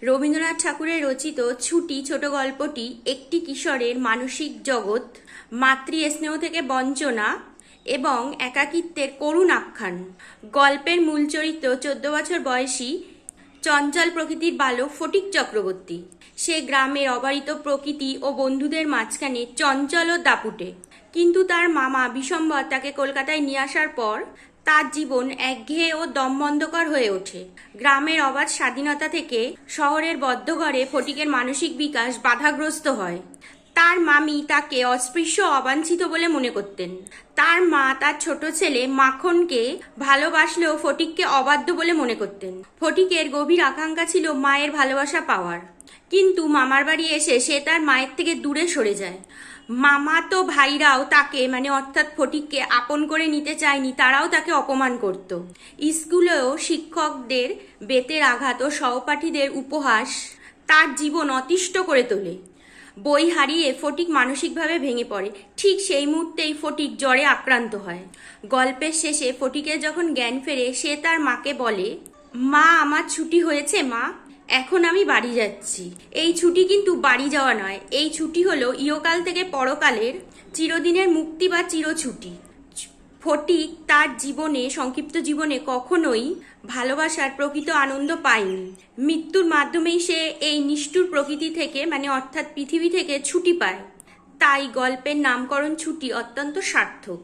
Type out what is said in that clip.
রবীন্দ্রনাথ ঠাকুরের রচিত ছুটি ছোট গল্পটি একটি কিশোরের মানসিক জগৎ, মাতৃ স্নেহ থেকে বঞ্চনা এবং একাকিত্বের করুণ আখ্যান। গল্পের মূল চরিত্র 14 বছর বয়সী চঞ্চল প্রকৃতির বালক ফটিক চক্রবর্তী। সে গ্রামের অবারিত প্রকৃতি ও বন্ধুদের মাঝখানে চঞ্চল ও দাপুটে। কিন্তু তার মামা বিশম্বর তাকে কলকাতায় নিয়ে আসার পর তার জীবন একঘেয়ে ও দমবন্ধকর হয়ে ওঠে। গ্রামের অবাধ স্বাধীনতা থেকে শহরের বদ্ধঘরে ফটিকের মানসিক বিকাশ বাধাগ্রস্ত হয়। তার মামি তাকে অস্পৃশ্য অবাঞ্ছিত বলে মনে করতেন। তার মা তার ছোট ছেলে মাখনকে ভালোবাসলেও ফটিককে অবাধ্য বলে মনে করতেন। ফটিকের গভীর আকাঙ্ক্ষা ছিল মায়ের ভালোবাসা পাওয়ার, কিন্তু মামার বাড়ি এসে সে তার মায়ের থেকে দূরে সরে যায়। মামাতো ভাইরাও তাকে অর্থাৎ ফটিককে আপন করে নিতে চায়নি, তারাও তাকে অপমান করত। স্কুলেও শিক্ষকদের বেতের আঘাত ও সহপাঠীদের উপহাস তার জীবন অতিষ্ঠ করে তোলে। বই হারিয়ে ফটিক মানসিকভাবে ভেঙে পড়ে। ঠিক সেই মুহূর্তেই ফটিক জ্বরে আক্রান্ত হয়। গল্পের শেষে ফটিকের যখন জ্ঞান ফেরে, সে তার মাকে বলে, মা, আমার ছুটি হয়েছে মা, এখন আমি বাড়ি যাচ্ছি। এই ছুটি কিন্তু বাড়ি যাওয়া নয়, এই ছুটি হলো ইহকাল থেকে পরকালের চিরদিনের মুক্তি বা চিরছুটি। ফটিক তার সংক্ষিপ্ত জীবনে কখনোই ভালোবাসার প্রকৃত আনন্দ পায়নি। মৃত্যুর মাধ্যমেই সে এই নিষ্ঠুর প্রকৃতি থেকে অর্থাৎ পৃথিবী থেকে ছুটি পায়। তাই গল্পের নামকরণ ছুটি অত্যন্ত সার্থক।